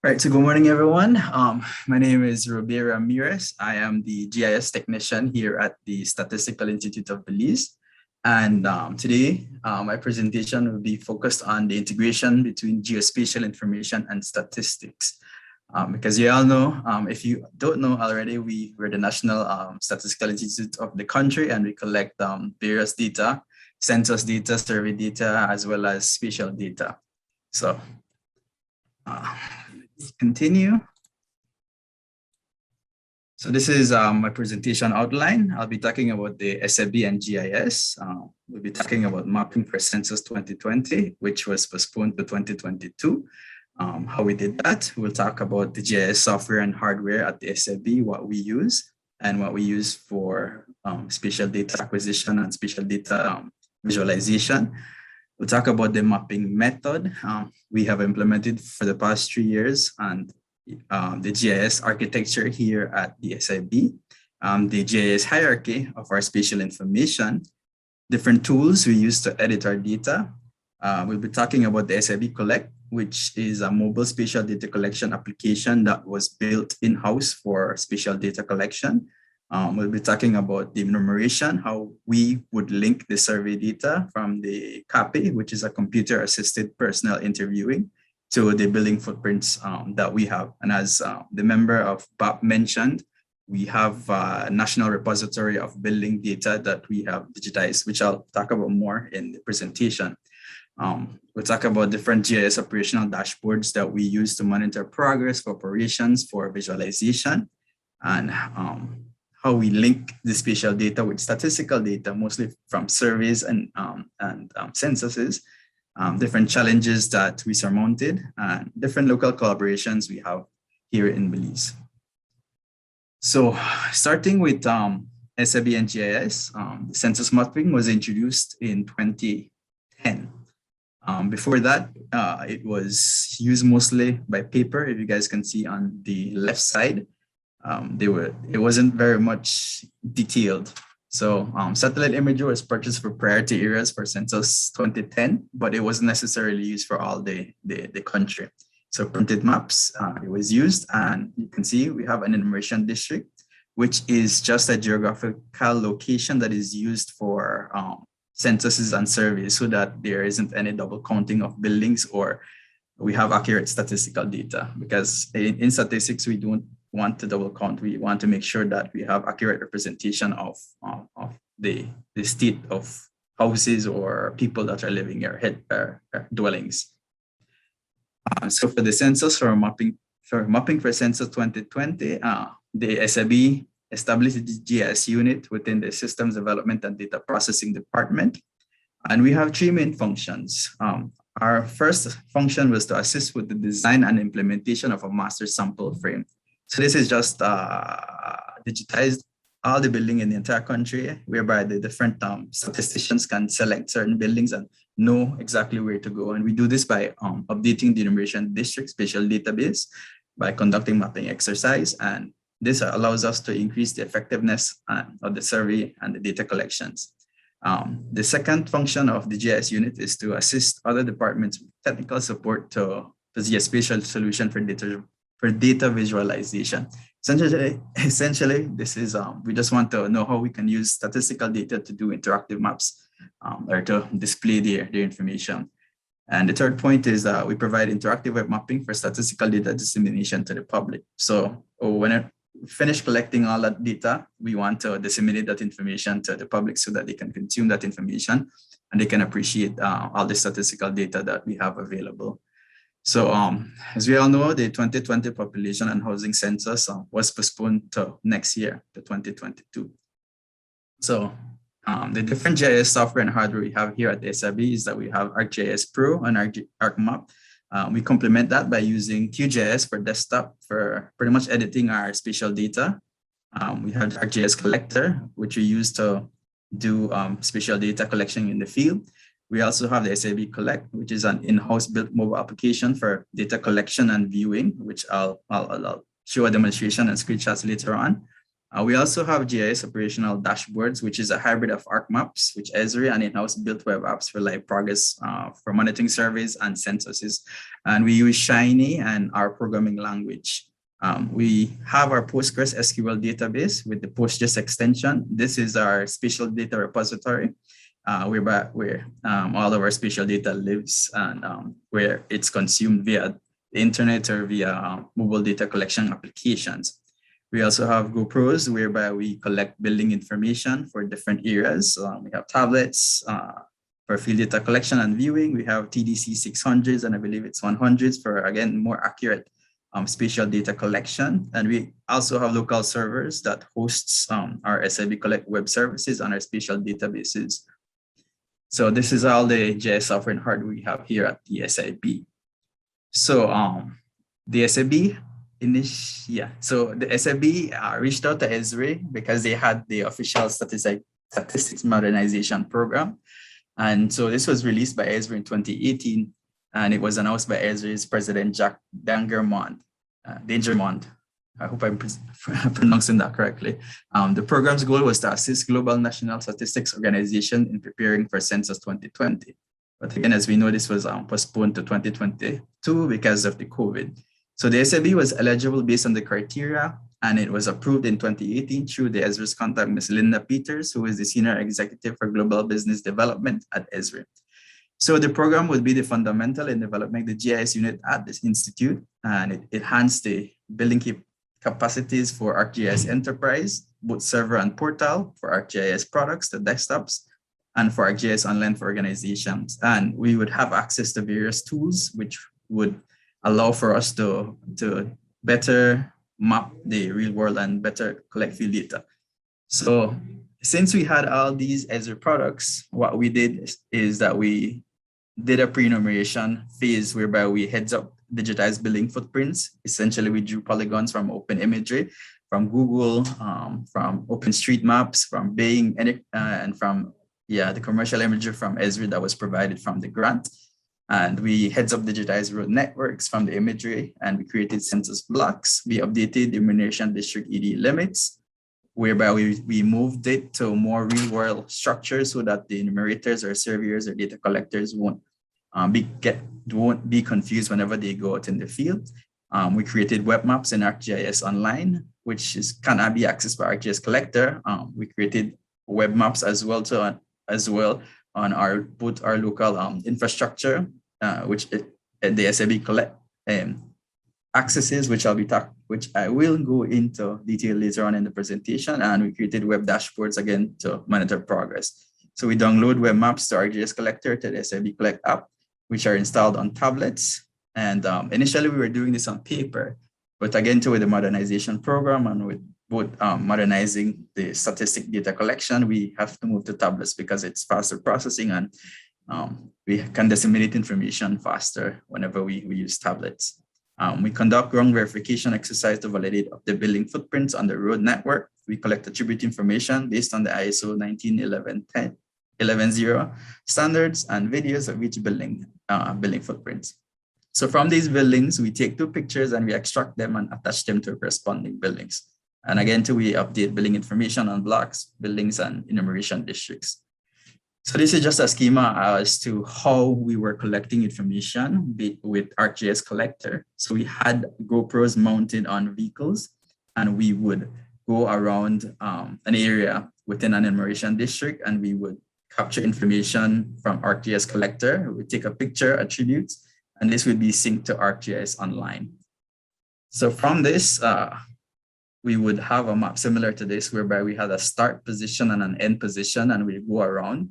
Right, so good morning, everyone. My name is Ruby Ramirez. I am the GIS technician here at the Statistical Institute of Belize. And today, my presentation will be focused on the integration between geospatial information and statistics. Because you all know, if you don't know already, we're the National Statistical Institute of the country, and we collect various data, census data, survey data, as well as spatial data. So let's continue. So this is my presentation outline. I'll be talking about the SIB and GIS. We'll be talking about mapping for Census 2020, which was postponed to 2022. How we did that. We'll talk about the GIS software and hardware at the SIB, what we use, and what we use for spatial data acquisition and spatial data visualization. We'll talk about the mapping method we have implemented for the past 3 years, and the GIS architecture here at the SIB, the GIS hierarchy of our spatial information, different tools we use to edit our data. We'll be talking about the SIB Collect, which is a mobile spatial data collection application that was built in-house for spatial data collection. We'll be talking about the enumeration, how we would link the survey data from the CAPI, which is a computer-assisted personal interviewing, to the building footprints that we have. And as the member of BAP mentioned, we have a national repository of building data that we have digitized, which I'll talk about more in the presentation. We'll talk about different GIS operational dashboards that we use to monitor progress for operations, for visualization, and how we link the spatial data with statistical data, mostly from surveys and censuses, different challenges that we surmounted, and different local collaborations we have here in Belize. So starting with SIB and GIS, the census mapping was introduced in 2010. Before that, it was used mostly by paper. If you guys can see on the left side, it wasn't very much detailed. So satellite imagery was purchased for priority areas for Census 2010, but it wasn't necessarily used for all the country. So printed maps, it was used, and you can see we have an enumeration district, which is just a geographical location that is used for censuses and surveys, so that there isn't any double counting of buildings, or we have accurate statistical data. Because in statistics, we don't want to double count. We want to make sure that we have accurate representation of the state of houses or people that are living here, dwellings. So for the census, for mapping for Census 2020, the SIB established the GIS unit within the Systems Development and Data Processing Department. And we have 3 main functions. Our first function was to assist with the design and implementation of a master sample frame. So this is just digitized all the building in the entire country, whereby the different statisticians can select certain buildings and know exactly where to go. And we do this by updating the enumeration district spatial database, by conducting mapping exercise. And this allows us to increase the effectiveness of the survey and the data collections. The second function of the GIS unit is to assist other departments with technical support to the Geospatial solution for data visualization. Essentially, this is, we just want to know how we can use statistical data to do interactive maps or to display their information. And the third point is that we provide interactive web mapping for statistical data dissemination to the public. So when I finish collecting all that data, we want to disseminate that information to the public so that they can consume that information and they can appreciate all the statistical data that we have available. So as we all know, the 2020 population and housing census was postponed to next year, to 2022. So the different GIS software and hardware we have here at the SIB is that we have ArcGIS Pro and ArcMap. We complement that by using QGIS for desktop for pretty much editing our spatial data. We have ArcGIS Collector, which we use to do spatial data collection in the field. We also have the SIB Collect, which is an in-house built mobile application for data collection and viewing, which I'll show a demonstration and screenshots later on. We also have GIS Operational Dashboards, which is a hybrid of ArcMaps, which Esri and in-house built web apps for live progress for monitoring surveys and censuses. And we use Shiny and our programming language. We have our Postgres SQL database with the PostGIS extension. This is our spatial data repository, where all of our spatial data lives and where it's consumed via the internet or via mobile data collection applications. We also have GoPros, whereby we collect building information for different areas. We have tablets for field data collection and viewing. We have TDC 600s, and I believe it's 100s for, again, more accurate spatial data collection. And we also have local servers that hosts our SIB Collect web services on our spatial databases. So this is all the GIS software and hardware we have here at the SIB. So the SIB, so the SIB reached out to Esri because they had the official statistics modernization program. And so this was released by Esri in 2018, and it was announced by Esri's president, Jack Dangermond. I hope I'm pronouncing that correctly. The program's goal was to assist global national statistics organization in preparing for Census 2020. But again, as we know, this was postponed to 2022 because of the COVID. So the SIB was eligible based on the criteria, and it was approved in 2018 through the Esri's contact, Ms. Linda Peters, who is the Senior Executive for Global Business Development at Esri. So the program would be the fundamental in developing the GIS unit at this institute, and it enhanced the building capacities for ArcGIS Enterprise, both server and portal, for ArcGIS Products, the desktops, and for ArcGIS Online for organizations. And we would have access to various tools, which would allow for us to better map the real world and better collect field data. So since we had all these Esri products, what we did is that we did a pre-enumeration phase whereby we heads up digitized building footprints. Essentially, we drew polygons from open imagery, from Google, from OpenStreetMaps, from Bing, and from the commercial imagery from Esri that was provided from the grant. And we heads up digitized road networks from the imagery, and we created census blocks. We updated the enumeration district ED limits, whereby we moved it to more real world structures so that the enumerators or surveyors or data collectors won't be confused whenever they go out in the field. We created web maps in ArcGIS Online, which cannot be accessed by ArcGIS Collector. We created web maps as well on both our local infrastructure, which the SIB collect accesses, which I will go into detail later on in the presentation. And we created web dashboards again to monitor progress. So we download web maps to ArcGIS Collector to the SIB Collect app, which are installed on tablets. And initially we were doing this on paper, but again, with the modernization program and with both modernizing the statistic data collection, we have to move to tablets because it's faster processing and we can disseminate information faster whenever we use tablets. We conduct ground verification exercise to validate the building footprints on the road network. We collect attribute information based on the ISO 19110 standards and videos of each building footprints. So from these buildings, we take 2 pictures and we extract them and attach them to corresponding buildings. And again, we update building information on blocks, buildings, and enumeration districts. So this is just a schema as to how we were collecting information with ArcGIS Collector. So we had GoPros mounted on vehicles, and we would go around an area within an enumeration district, and we would capture information from ArcGIS Collector. We take a picture, attributes, and this would be synced to ArcGIS Online. So from this, we would have a map similar to this, whereby we had a start position and an end position, and we go around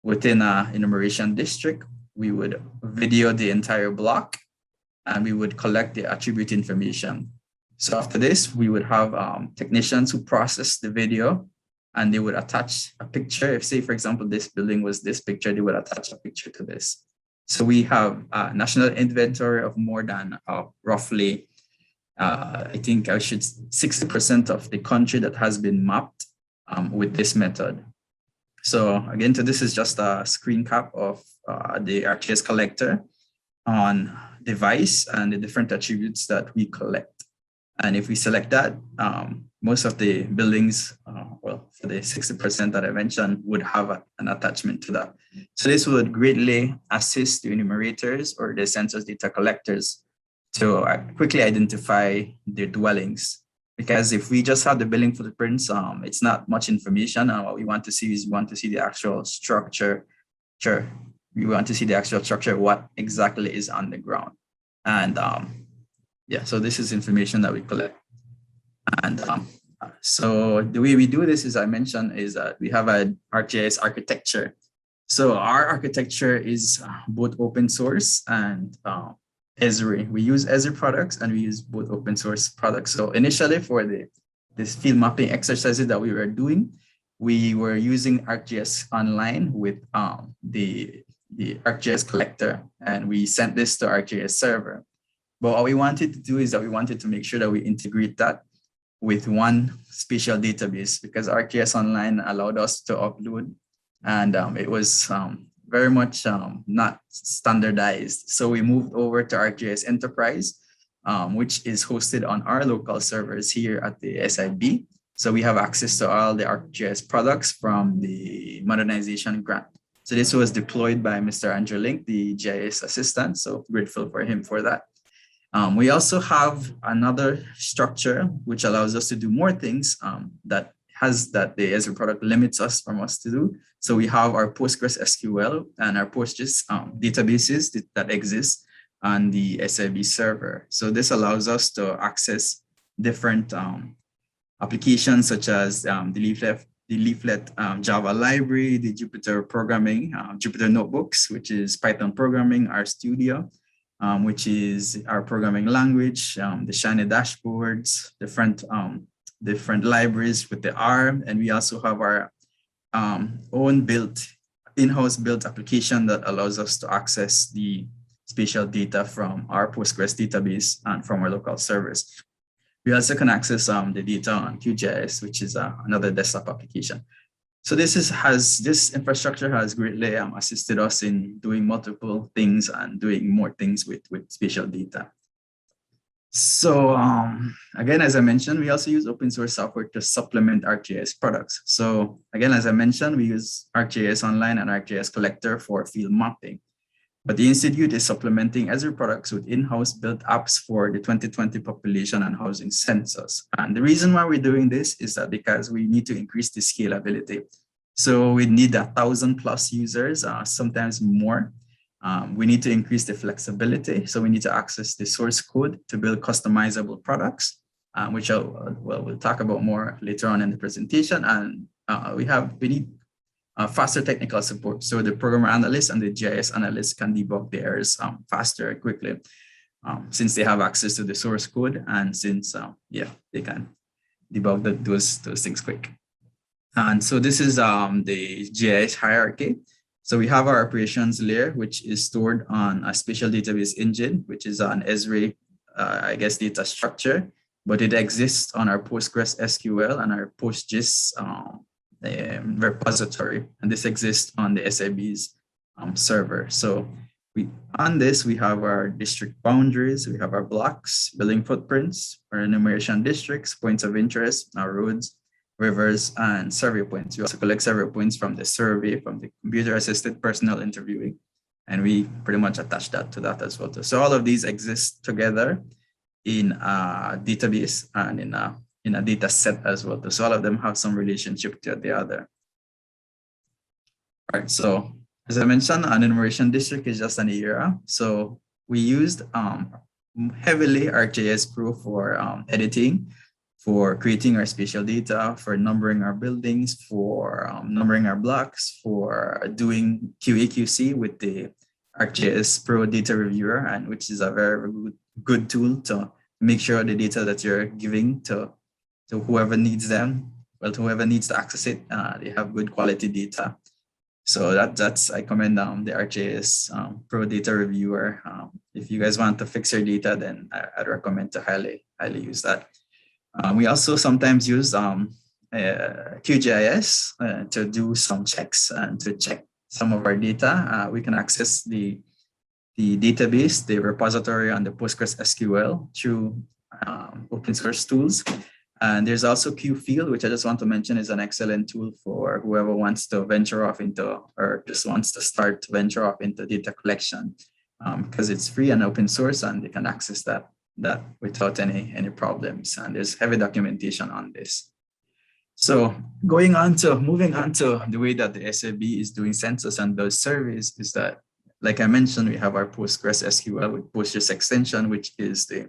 within an enumeration district. We would video the entire block, and we would collect the attribute information. So after this, we would have technicians who process the video, and they would attach a picture. If, say, for example, this building was this picture, they would attach a picture to this. So we have a national inventory of more than roughly, I think 60% of the country that has been mapped with this method. So again, this is just a screen cap of the ArcGIS Collector on device and the different attributes that we collect. And if we select that, most of the buildings, well, for the 60% that I mentioned, would have an attachment to that. So this would greatly assist the enumerators or the census data collectors to quickly identify their dwellings. Because if we just have the building footprints, it's not much information. And what we want to see is we want to see the actual structure. We want to see the actual structure, what exactly is on the ground. And yeah, so this is information that we collect. And so the way we do this, as I mentioned, is that we have an ArcGIS architecture. So our architecture is both open source and Esri. We use Esri products and we use both open source products. So initially for this field mapping exercises that we were doing, we were using ArcGIS Online with the ArcGIS collector, and we sent this to ArcGIS server. But what we wanted to do is that we wanted to make sure that we integrate that with one spatial database, because ArcGIS Online allowed us to upload, and it was very much not standardized. So we moved over to ArcGIS Enterprise, which is hosted on our local servers here at the SIB. So we have access to all the ArcGIS products from the modernization grant. So this was deployed by Mr. Andrew Link, the GIS assistant. So grateful for him for that. We also have another structure which allows us to do more things that the Esri product limits us from us to do. So we have our Postgres SQL and our Postgres databases that exist on the SIB server. So this allows us to access different applications such as the Leaflet Java library, the Jupyter programming, Jupyter notebooks, which is Python programming, RStudio, which is our programming language, the Shiny dashboards, different libraries with the R, and we also have our own in-house built application that allows us to access the spatial data from our Postgres database and from our local servers. We also can access the data on QGIS, which is another desktop application. So this infrastructure has greatly assisted us in doing multiple things and doing more things with spatial data. So again, as I mentioned, we also use open source software to supplement ArcGIS products. So again, as I mentioned, we use ArcGIS Online and ArcGIS Collector for field mapping. But the Institute is supplementing Esri products with in-house built apps for the 2020 population and housing census. And the reason why we're doing this is that because we need to increase the scalability. So we need 1,000+ users, sometimes more. We need to increase the flexibility. So we need to access the source code to build customizable products, which we'll talk about more later on in the presentation. And we need faster technical support. So the programmer analyst and the GIS analyst can debug the errors faster and quickly, since they have access to the source code, and since they can debug those things quick. And so this is the GIS hierarchy. So we have our operations layer, which is stored on a spatial database engine, which is an Esri, data structure, but it exists on our Postgres SQL and our PostGIS repository, and this exists on the SIB's server. So on this, we have our district boundaries, we have our blocks, building footprints, our enumeration districts, points of interest, our roads, rivers, and survey points. We also collect survey points from the survey, from the computer-assisted personal interviewing, and we pretty much attach that to that as well. So all of these exist together in a database and in a data set as well. So all of them have some relationship to the other. All right, so as I mentioned, an enumeration district is just an area. So we used heavily ArcGIS Pro for editing, for creating our spatial data, for numbering our buildings, for numbering our blocks, for doing QA/QC with the ArcGIS Pro Data Reviewer, and which is a very good tool to make sure the data that you're giving to whoever needs them, well, to whoever needs to access it, they have good quality data. So that's I commend the ArcGIS Pro Data Reviewer. If you guys want to fix your data, then I'd recommend to highly use that. We also sometimes use QGIS to do some checks and to check some of our data. We can access the database, the repository on the Postgres SQL through open source tools. And there's also QField, which I just want to mention is an excellent tool for whoever wants to venture off into, or just wants to start to venture off into data collection, because it's free and open source and they can access that without any problems. And there's heavy documentation on this. So moving on to the way that the SIB is doing census and those surveys is that, like I mentioned, we have our Postgres SQL with Postgres extension, which is the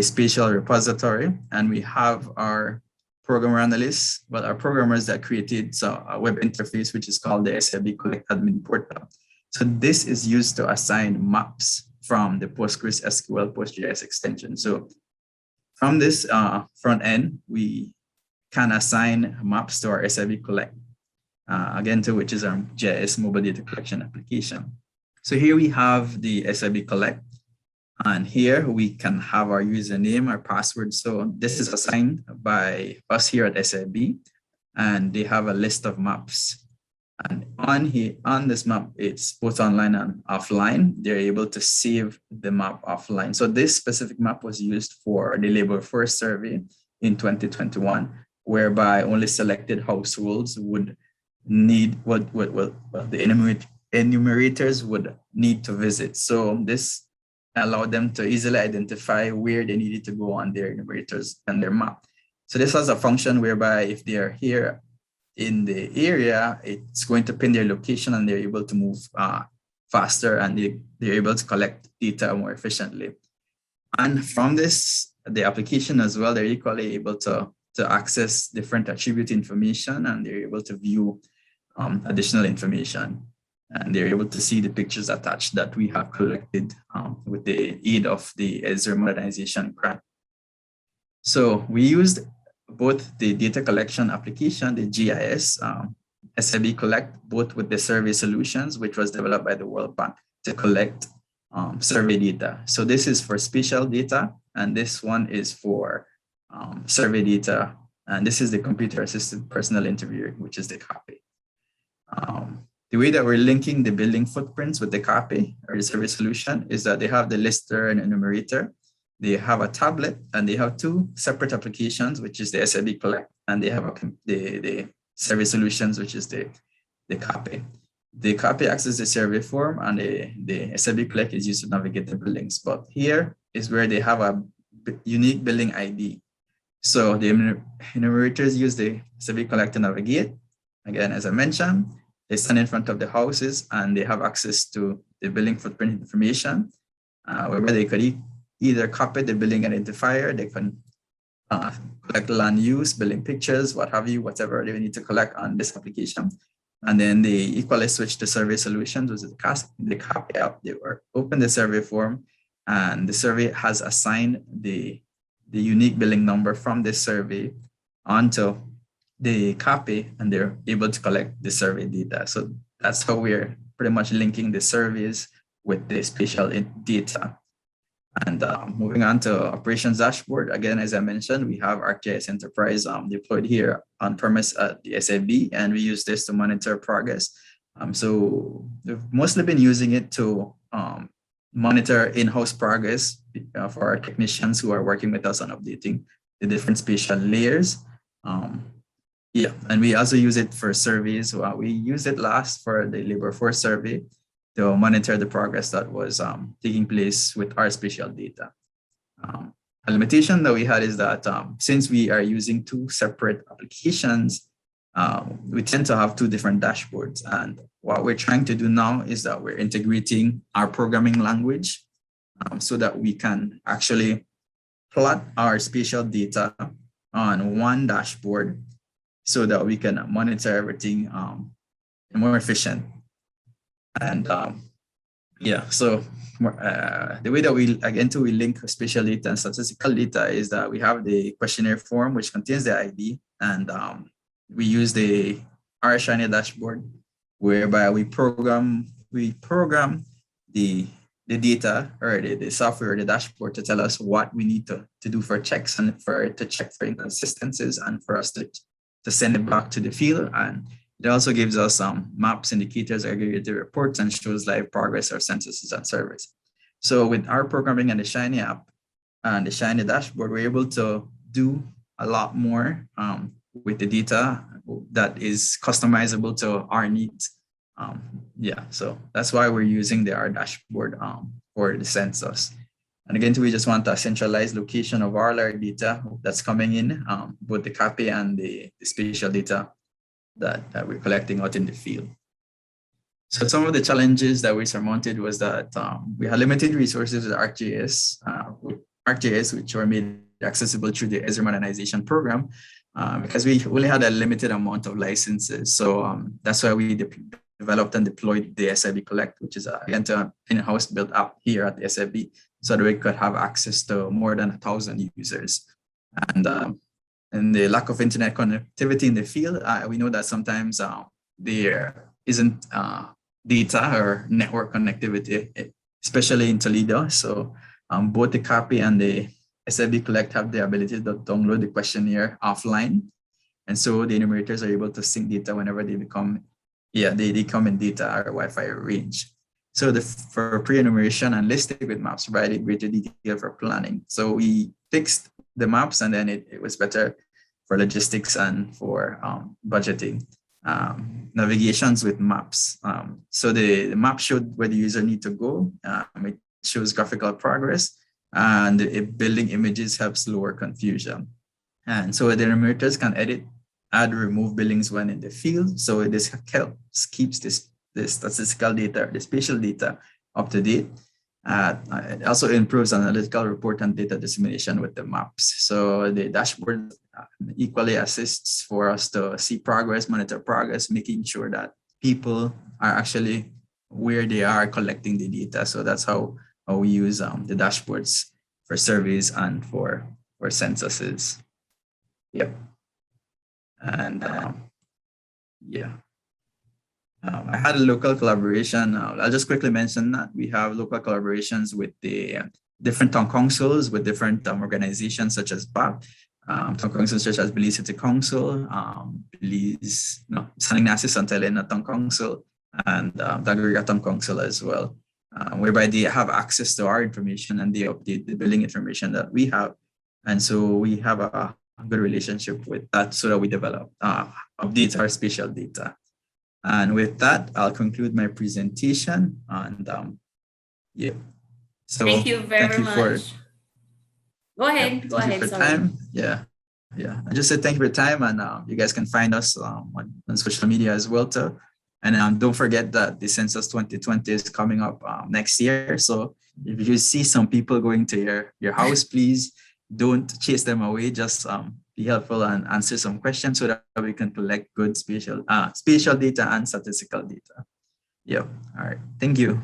spatial repository, and we have our programmer analysts, well, our programmers that created a web interface, which is called the SIB Collect Admin Portal. So this is used to assign maps from the Postgres SQL PostGIS extension. So from this front end, we can assign maps to our SIB Collect, which is our GIS mobile data collection application. So here we have the SIB Collect, and here we can have our username, our password. So this is assigned by us here at SIB, and they have a list of maps. And on this map, it's both online and offline. They're able to save the map offline. So this specific map was used for the labor force survey in 2021, whereby only selected households would need the enumerators would need to visit. So this allowed them to easily identify where they needed to go on their enumerators and their map. So this has a function whereby if they are here in the area, it's going to pin their location and they're able to move faster, and they're able to collect data more efficiently. And from this, the application as well, they're equally able to access different attribute information, and they're able to view additional information. And they're able to see the pictures attached that we have collected with the aid of the Azure Modernization Grant. So we used both the data collection application, the GIS, SIB Collect, both with the survey solutions, which was developed by the World Bank to collect survey data. So this is for spatial data, and this one is for survey data. And this is the computer-assisted personal interviewer, which is the CAPI. The way that we're linking the building footprints with the CAPI or the survey solution is that they have the lister and enumerator. They have a tablet, and they have two separate applications, which is the SIB Collect, and they have the survey solutions, which is the CAPI. The CAPI acts as the survey form, and the SIB Collect is used to navigate the buildings. But here is where they have a unique building ID. So the enumerators use the SIB Collect to navigate. Again, as I mentioned, they stand in front of the houses and they have access to the building footprint information, whereby they could either copy the building identifier, they can collect land use, building pictures, what have you, whatever they need to collect on this application. And then they equally switch to survey solutions, which is the CAPI app. They open the survey form, and the survey has assigned the unique building number from this survey onto the CAPI, and they're able to collect the survey data. So that's how we're pretty much linking the surveys with the spatial data. And moving on to Operations Dashboard, again, as I mentioned, we have ArcGIS Enterprise deployed here on premise at the SIB, and we use this to monitor progress. So we've mostly been using it to monitor in-house progress for our technicians who are working with us on updating the different spatial layers. And we also use it for surveys. We used it last for the labor force survey to monitor the progress that was taking place with our spatial data. A limitation that we had is that since we are using two separate applications, we tend to have two different dashboards. And what we're trying to do now is that we're integrating our programming language so that we can actually plot our spatial data on one dashboard so that we can monitor everything more efficient. And so the way that we link spatial data and statistical data is that we have the questionnaire form, which contains the ID, and we use the RShiny dashboard, whereby we program the data or the software or the dashboard to tell us what we need to do for checks and to check for inconsistencies and for us to send it back to the field. And it also gives us maps, indicators, aggregated reports, and shows live progress or censuses and surveys. So with our programming and the Shiny app, and the shiny dashboard, we're able to do a lot more with the data that is customizable to our needs. Yeah, so that's why we're using the R dashboard for the census. And again, we just want a centralized location of all our data that's coming in, both the CAPI and the spatial data that we're collecting out in the field. So some of the challenges that we surmounted was that we had limited resources with ArcGIS, which were made accessible through the Esri Modernization Program, because we only had a limited amount of licenses. So that's why we developed and deployed the SIB Collect, which is an in-house built app here at the SIB, so that we could have access to more than 1,000 users. And the lack of internet connectivity in the field, we know that sometimes there isn't data or network connectivity, especially in Toledo. So both the CAPI and the SIB Collect have the ability to download the questionnaire offline. And so the enumerators are able to sync data whenever they come in data or Wi-Fi range. So for pre-enumeration and listing with maps provided greater detail for planning. So we fixed the maps, and then it was better for logistics and for budgeting. Navigations with maps. So the map showed where the user need to go. It shows graphical progress, and building images helps lower confusion. And so the enumerators can edit, add, remove buildings when in the field. So this helps keeps the statistical data, the spatial data up to date. It also improves analytical report and data dissemination with the maps. So the dashboard equally assists for us to see progress, monitor progress, making sure that people are actually where they are collecting the data. So that's how we use the dashboards for surveys and for censuses. Yep. And yeah. I had a local collaboration. I'll just quickly mention that we have local collaborations with the different town councils, with different organizations such as BAP, town councils such as Belize City Council, San Ignacio Santa Elena Town Council, and Daguerre Town Council as well, whereby they have access to our information and they update the building information that we have. And so we have a good relationship with that, so that we develop, update our spatial data. And with that, I'll conclude my presentation. And yeah, so thank you very much. Go ahead. Go ahead. For time. Yeah. I just said thank you for your time, and you guys can find us on social media as well too. And don't forget that the Census 2020 is coming up next year. So if you see some people going to your house, please don't chase them away. Just be helpful and answer some questions so that we can collect good spatial data and statistical data. Yeah. All right. Thank you.